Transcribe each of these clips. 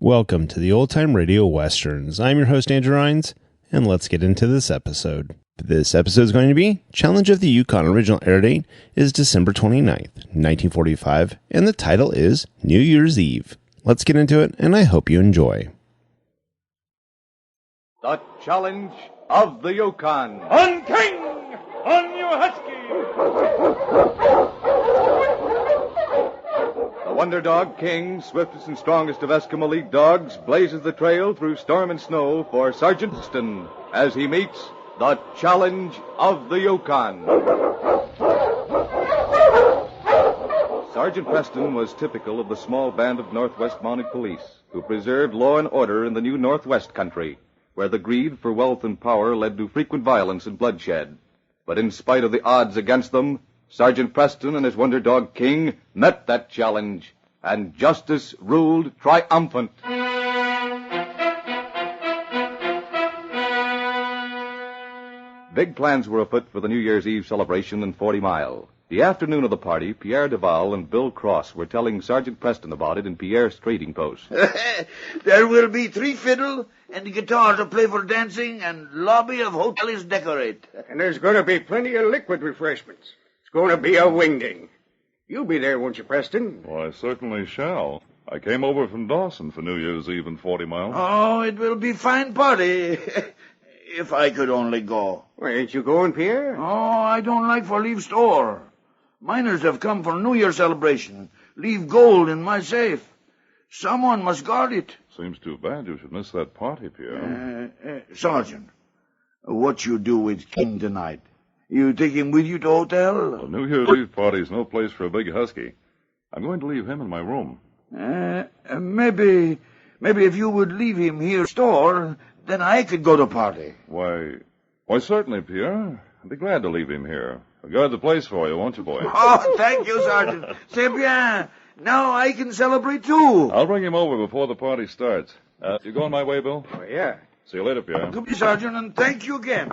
Welcome to the Old Time Radio Westerns. I'm your host, Andrew Rhynes, and let's get into this episode. This episode is going to be Challenge of the Yukon. Original air date is December 29th, 1945, and the title is New Year's Eve. Let's get into it, and I hope you enjoy. The Challenge of the Yukon. On King! On you husky! The Wonder Dog King, swiftest and strongest of Eskimo League dogs, blazes the trail through storm and snow for Sergeant Preston as he meets the Challenge of the Yukon. Sergeant Preston was typical of the small band of Northwest Mounted Police who preserved law and order in the new Northwest country, where the greed for wealth and power led to frequent violence and bloodshed. But in spite of the odds against them, Sergeant Preston and his Wonder Dog King met that challenge, and justice ruled triumphant. Big plans were afoot for the New Year's Eve celebration in 40 Mile. The afternoon of the party, Pierre Duval and Bill Cross were telling Sergeant Preston about it in Pierre's trading post. There will be 3 fiddle and a guitar to play for dancing, and lobby of hotel is decorate. And there's going to be plenty of liquid refreshments. It's going to be a wingding. You'll be there, won't you, Preston? Well, I certainly shall. I came over from Dawson for New Year's Eve in 40 Mile. Oh, it will be fine party. If I could only go. Well, ain't you going, Pierre? Oh, I don't like for leave store. Miners have come for New Year celebration. Leave gold in my safe. Someone must guard it. Seems too bad you should miss that party, Pierre. Sergeant, what you do with King tonight? You take him with you to hotel? The New Year's Eve party's no place for a big husky. I'm going to leave him in my room. Maybe if you would leave him here store, then I could go to party. Why, certainly, Pierre. I'd be glad to leave him here. I'll guard the place for you, won't you, boy? Oh, thank you, Sergeant. C'est bien. Now I can celebrate, too. I'll bring him over before the party starts. You going my way, Bill? Oh, yeah. See you later, Pierre. Goodbye, Sergeant, and thank you again.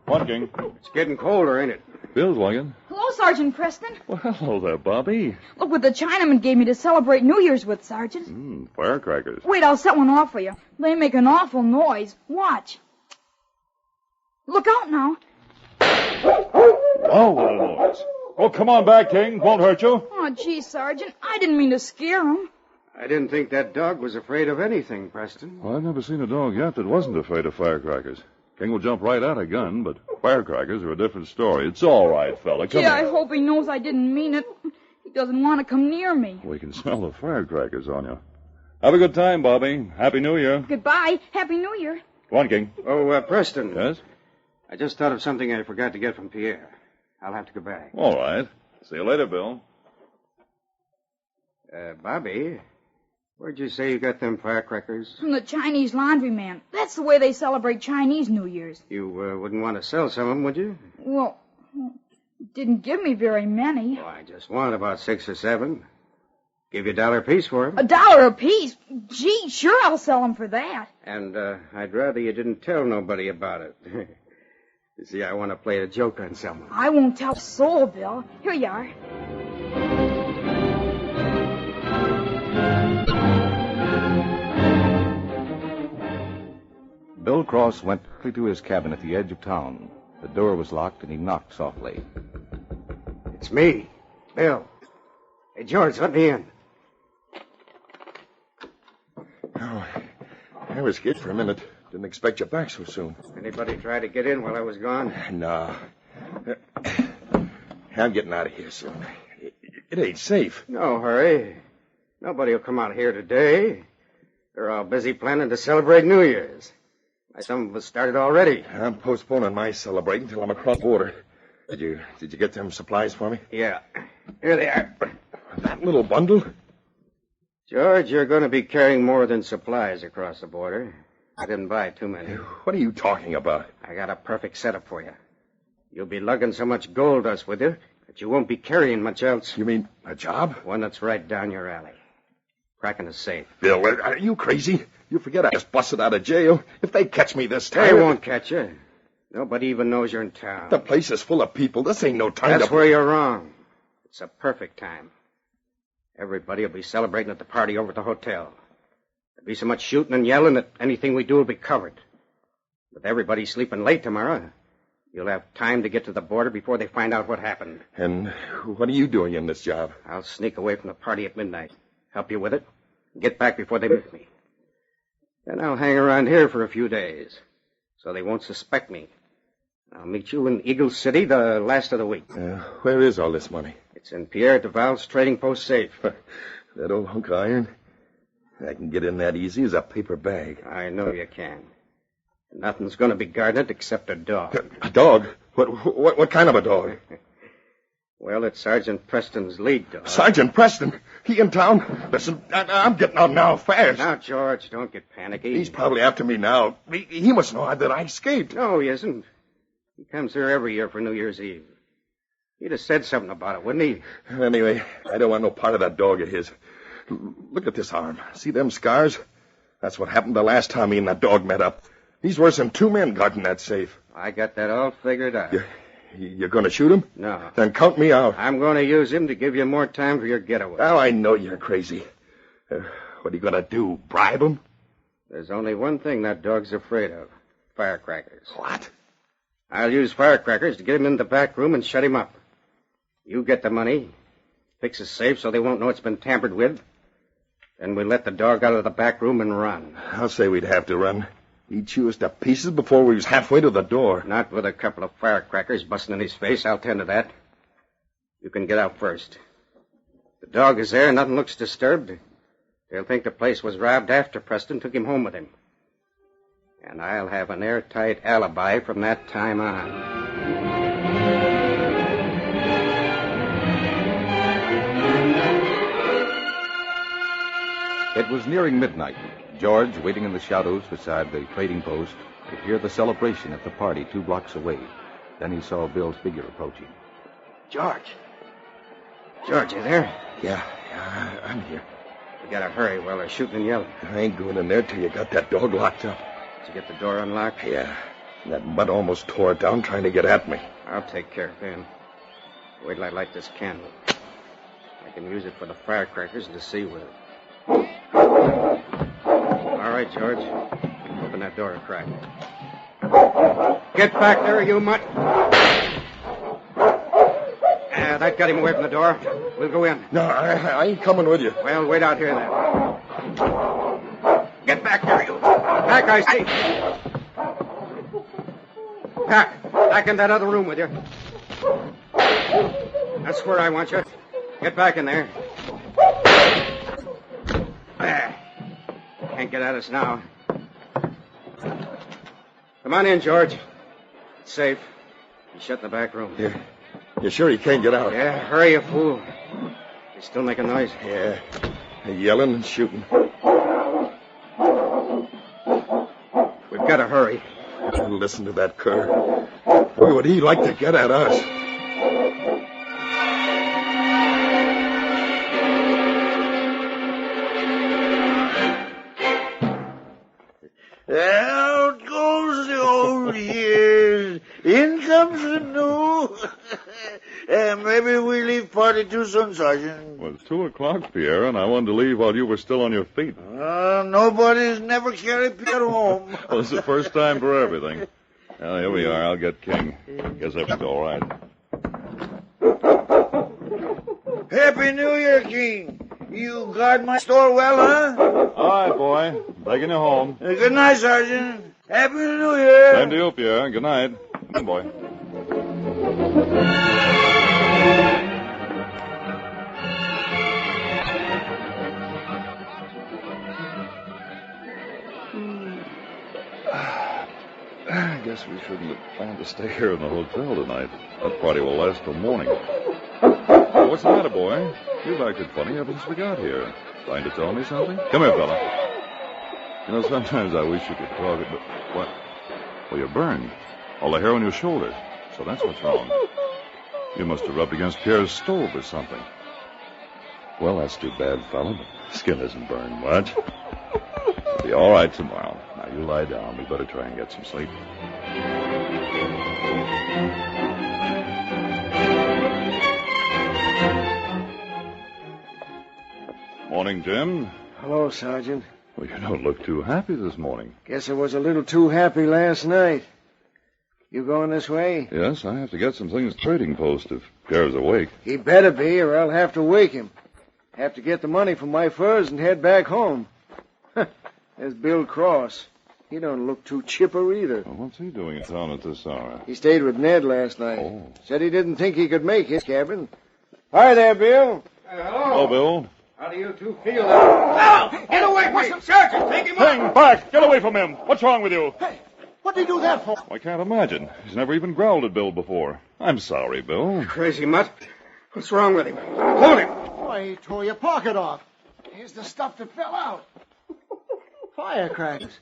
Come on, King. It's getting colder, ain't it? Bill's wagon. Hello, Sergeant Preston. Well, hello there, Bobby. Look what the Chinaman gave me to celebrate New Year's with, Sergeant. Firecrackers. Wait, I'll set one off for you. They make an awful noise. Watch. Look out now. Oh, what a noise. Oh, come on back, King. Won't hurt you. Oh, gee, Sergeant. I didn't mean to scare him. I didn't think that dog was afraid of anything, Preston. Well, I've never seen a dog yet that wasn't afraid of firecrackers. King will jump right at a gun, but firecrackers are a different story. It's all right, fella. Come Gee, here. I hope he knows I didn't mean it. He doesn't want to come near me. We can smell the firecrackers on you. Have a good time, Bobby. Happy New Year. Goodbye. Happy New Year. Come on, King. Oh, Preston. Yes? I just thought of something I forgot to get from Pierre. I'll have to go back. All right. See you later, Bill. Bobby, where'd you say you got them firecrackers? From the Chinese laundryman. That's the way they celebrate Chinese New Year's. You wouldn't want to sell some of them, would you? Well, didn't give me very many. Well, I just want about 6 or 7. Give you $1 apiece for them. $1 apiece? Gee, sure, I'll sell them for that. And I'd rather you didn't tell nobody about it. You see, I want to play a joke on someone. I won't tell a soul, Bill. Here you are. Bill Cross went quickly to his cabin at the edge of town. The door was locked, and he knocked softly. It's me, Bill. Hey, George, let me in. Oh, I was scared for a minute. Didn't expect you back so soon. Anybody try to get in while I was gone? No. I'm getting out of here soon. It ain't safe. No hurry. Nobody will come out here today. They're all busy planning to celebrate New Year's. Some of us started already. I'm postponing my celebrating until I'm across the border. Did you get them supplies for me? Yeah. Here they are. That little bundle? George, you're going to be carrying more than supplies across the border. I didn't buy too many. What are you talking about? I got a perfect setup for you. You'll be lugging so much gold dust with you that you won't be carrying much else. You mean a job? One that's right down your alley. Cracking a safe. Bill, are you crazy? You forget I just busted out of jail. If they catch me this time... They won't catch you. Nobody even knows you're in town. The place is full of people. This ain't no time That's where you're wrong. It's a perfect time. Everybody will be celebrating at the party over at the hotel. There'll be so much shooting and yelling that anything we do will be covered. With everybody sleeping late tomorrow, you'll have time to get to the border before they find out what happened. And what are you doing in this job? I'll sneak away from the party at midnight, help you with it, and get back before they meet me. Then I'll hang around here for a few days, so they won't suspect me. I'll meet you in Eagle City the last of the week. Where is all this money? It's in Pierre Duval's trading post safe. That old hunk of iron? I can get in that easy as a paper bag. I know you can. Nothing's going to be guarded except a dog. A dog? What kind of a dog? Well, it's Sergeant Preston's lead dog. Sergeant Preston? He in town? Listen, I'm getting out now fast. Now, George, don't get panicky. He's probably after me now. He must know that I escaped. No, he isn't. He comes here every year for New Year's Eve. He'd have said something about it, wouldn't he? Anyway, I don't want no part of that dog of his. Look at this arm. See them scars? That's what happened the last time me and that dog met up. He's worse than 2 men guarding that safe. I got that all figured out. You're going to shoot him? No. Then count me out. I'm going to use him to give you more time for your getaway. Now, I know you're crazy. What are you going to do, bribe him? There's only one thing that dog's afraid of. Firecrackers. What? I'll use firecrackers to get him in the back room and shut him up. You get the money, fix his safe so they won't know it's been tampered with, then we'll let the dog out of the back room and run. I'll say we'd have to run. He'd chew us to pieces before we was halfway to the door. Not with a couple of firecrackers busting in his face. I'll tend to that. You can get out first. The dog is there. Nothing looks disturbed. They'll think the place was robbed after Preston took him home with him. And I'll have an airtight alibi from that time on. It was nearing midnight. George, waiting in the shadows beside the trading post, could hear the celebration at the party 2 blocks away. Then he saw Bill's figure approaching. George, you there? Yeah, I'm here. We gotta hurry while they're shooting and yelling. I ain't going in there till you got that dog locked up. Did you get the door unlocked? Yeah. That mud almost tore it down trying to get at me. I'll take care of him. Wait till I light this candle. I can use it for the firecrackers and to see with it. All right, George. Open that door a crack. Get back there, you mutt. That got him away from the door. We'll go in. No, I ain't coming with you. Well, wait out here then. Get back there, you. Back, I say. Back in that other room with you. That's where I want you. Get back in there. There. Can't get at us now. Come on in, George. It's safe. He's shut in the back room. You sure he can't get out? Yeah, hurry, you fool. He's still making noise. Yeah. Yelling and shooting. We've got to hurry. Listen to that cur. Boy, would he like to get at us. Out goes the old years. In comes the new. Maybe we leave party too soon, Sergeant. Well, it's 2 o'clock, Pierre, and I wanted to leave while you were still on your feet. Nobody's never carried Pierre home. Well, it's the first time for everything. Well, here we are. I'll get King. Guess everything's all right. Happy New Year, King. You guard my store well, huh? All right, boy. Taking you home. Good night, Sergeant. Happy New Year. Same to you, Pierre. Good night. Good boy. I guess we shouldn't have planned to stay here in the hotel tonight. That party will last till morning. What's the matter, boy? You've acted funny ever since we got here. Trying to tell me something? Come here, fella. You know, sometimes I wish you could talk, but what? Well, you're burned. All the hair on your shoulder. So that's what's wrong. You must have rubbed against Pierre's stove or something. Well, that's too bad, fella, but skin isn't burned much. It'll be all right tomorrow. Now, you lie down. We better try and get some sleep. Morning, Jim. Hello, Sergeant. Well, you don't look too happy this morning. Guess I was a little too happy last night. You going this way? Yes, I have to get some things trading post if Pierre's awake. He better be, or I'll have to wake him. Have to get the money for my furs and head back home. There's Bill Cross. He don't look too chipper either. Well, what's he doing in town at this hour? He stayed with Ned last night. Oh. Said he didn't think he could make his cabin. Hi there, Bill. Hello, Bill. How do you two feel now? Oh, get away from him, Sergeant! Take him Hang back! Get away from him! What's wrong with you? Hey, what did he do that for? I can't imagine. He's never even growled at Bill before. I'm sorry, Bill. Crazy mutt. What's wrong with him? Hold him. Why, he tore your pocket off. Here's the stuff that fell out. Firecrackers.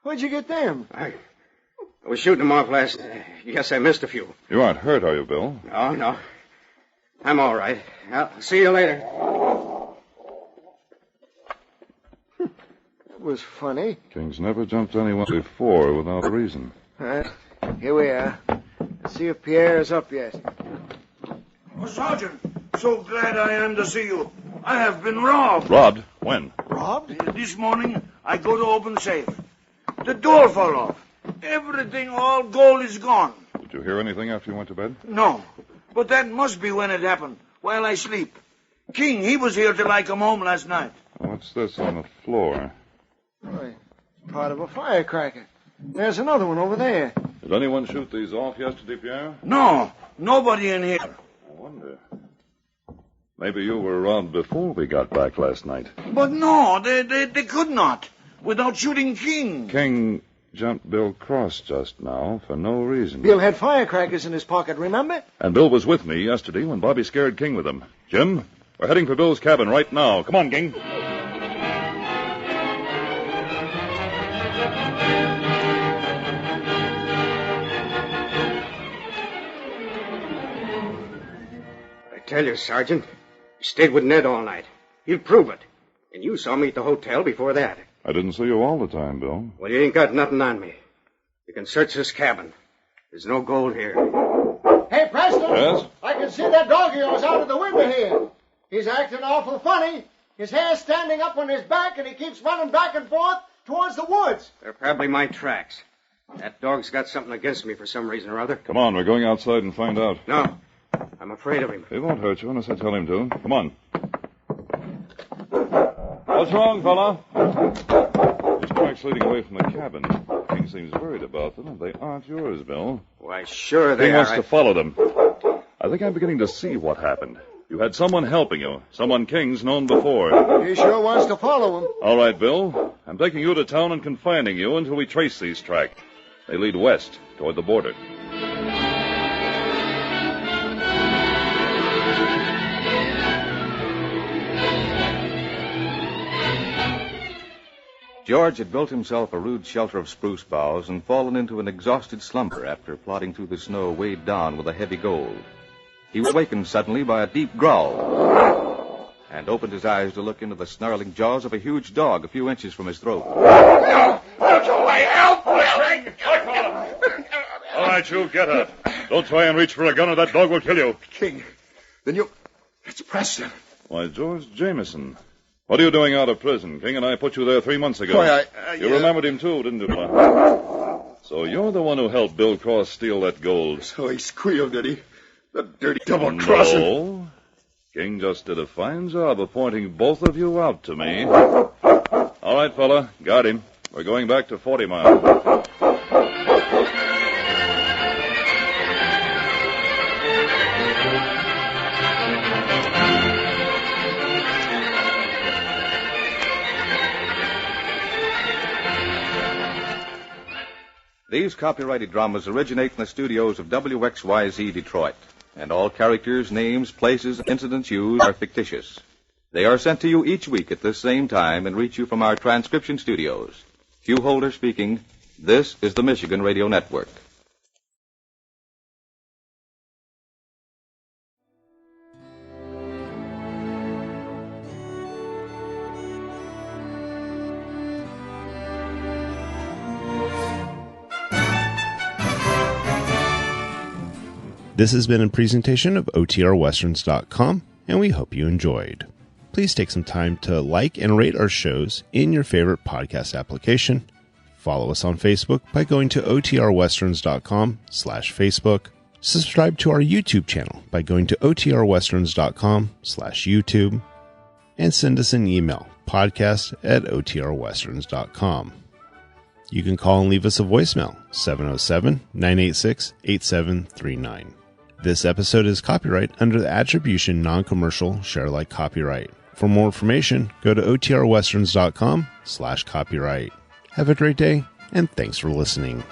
Where'd you get them? I was shooting them off last night. Guess I missed a few. You aren't hurt, are you, Bill? No. I'm all right. I'll see you later. That was funny. King's never jumped anyone before without a reason. Here we are. Let's see if Pierre is up yet. Oh, Sergeant, so glad I am to see you. I have been robbed. Robbed? When? Robbed? This morning, I go to open safe. The door fell off. Everything, all gold is gone. Did you hear anything after you went to bed? No, but that must be when it happened, while I sleep. King, he was here till I come home last night. What's this on the floor? Why, part of a firecracker. There's another one over there. Did anyone shoot these off yesterday, Pierre? No, nobody in here. I wonder. Maybe you were robbed before we got back last night. But no, they could not, without shooting King. King jumped Bill Cross just now for no reason. Bill had firecrackers in his pocket, remember? And Bill was with me yesterday when Bobby scared King with them. Jim, we're heading for Bill's cabin right now. Come on, King. I tell you, Sergeant, he stayed with Ned all night. He'll prove it. And you saw me at the hotel before that. I didn't see you all the time, Bill. Well, you ain't got nothing on me. You can search this cabin. There's no gold here. Hey, Preston! Yes? I can see that dog of yours out of the window here. He's acting awful funny. His hair's standing up on his back, and he keeps running back and forth towards the woods. They're probably my tracks. That dog's got something against me for some reason or other. Come on, we're going outside and find out. No, I'm afraid of him. He won't hurt you unless I tell him to. Come on. What's wrong, fella? These tracks leading away from the cabin. King seems worried about them, and they aren't yours, Bill. Why, sure they King are. wants to follow them. I think I'm beginning to see what happened. You had someone helping you, someone King's known before. He sure wants to follow him. All right, Bill. I'm taking you to town and confining you until we trace these tracks. They lead west, toward the border. George had built himself a rude shelter of spruce boughs and fallen into an exhausted slumber after plodding through the snow weighed down with a heavy gold. He was awakened suddenly by a deep growl and opened his eyes to look into the snarling jaws of a huge dog a few inches from his throat. Out your way! Help! All right, you, get up. Don't try and reach for a gun or that dog will kill you. King, then you... It's Preston. Why, George Jameson. What are you doing out of prison? King and I put you there 3 months ago. Why, You remembered him, too, didn't you? So you're the one who helped Bill Cross steal that gold. So he squealed, did he? The dirty double-crosser. No. King just did a fine job of pointing both of you out to me. All right, fella. Got him. We're going back to 40 Mile. These copyrighted dramas originate in the studios of WXYZ Detroit, and all characters, names, places, incidents used are fictitious. They are sent to you each week at this same time and reach you from our transcription studios. Hugh Holder speaking. This is the Michigan Radio Network. This has been a presentation of OTRWesterns.com, and we hope you enjoyed. Please please take some time to like and rate our shows in your favorite podcast application. Follow us on Facebook by going to otrwesterns.com/Facebook. Subscribe to our YouTube channel by going to otrwesterns.com/YouTube. And send us an email, podcast@otrwesterns.com. You can call and leave us a voicemail, 707-986-8739. This episode is copyright under the Attribution Non-Commercial Share Alike Copyright. For more information, go to otrwesterns.com/copyright. Have a great day, and thanks for listening.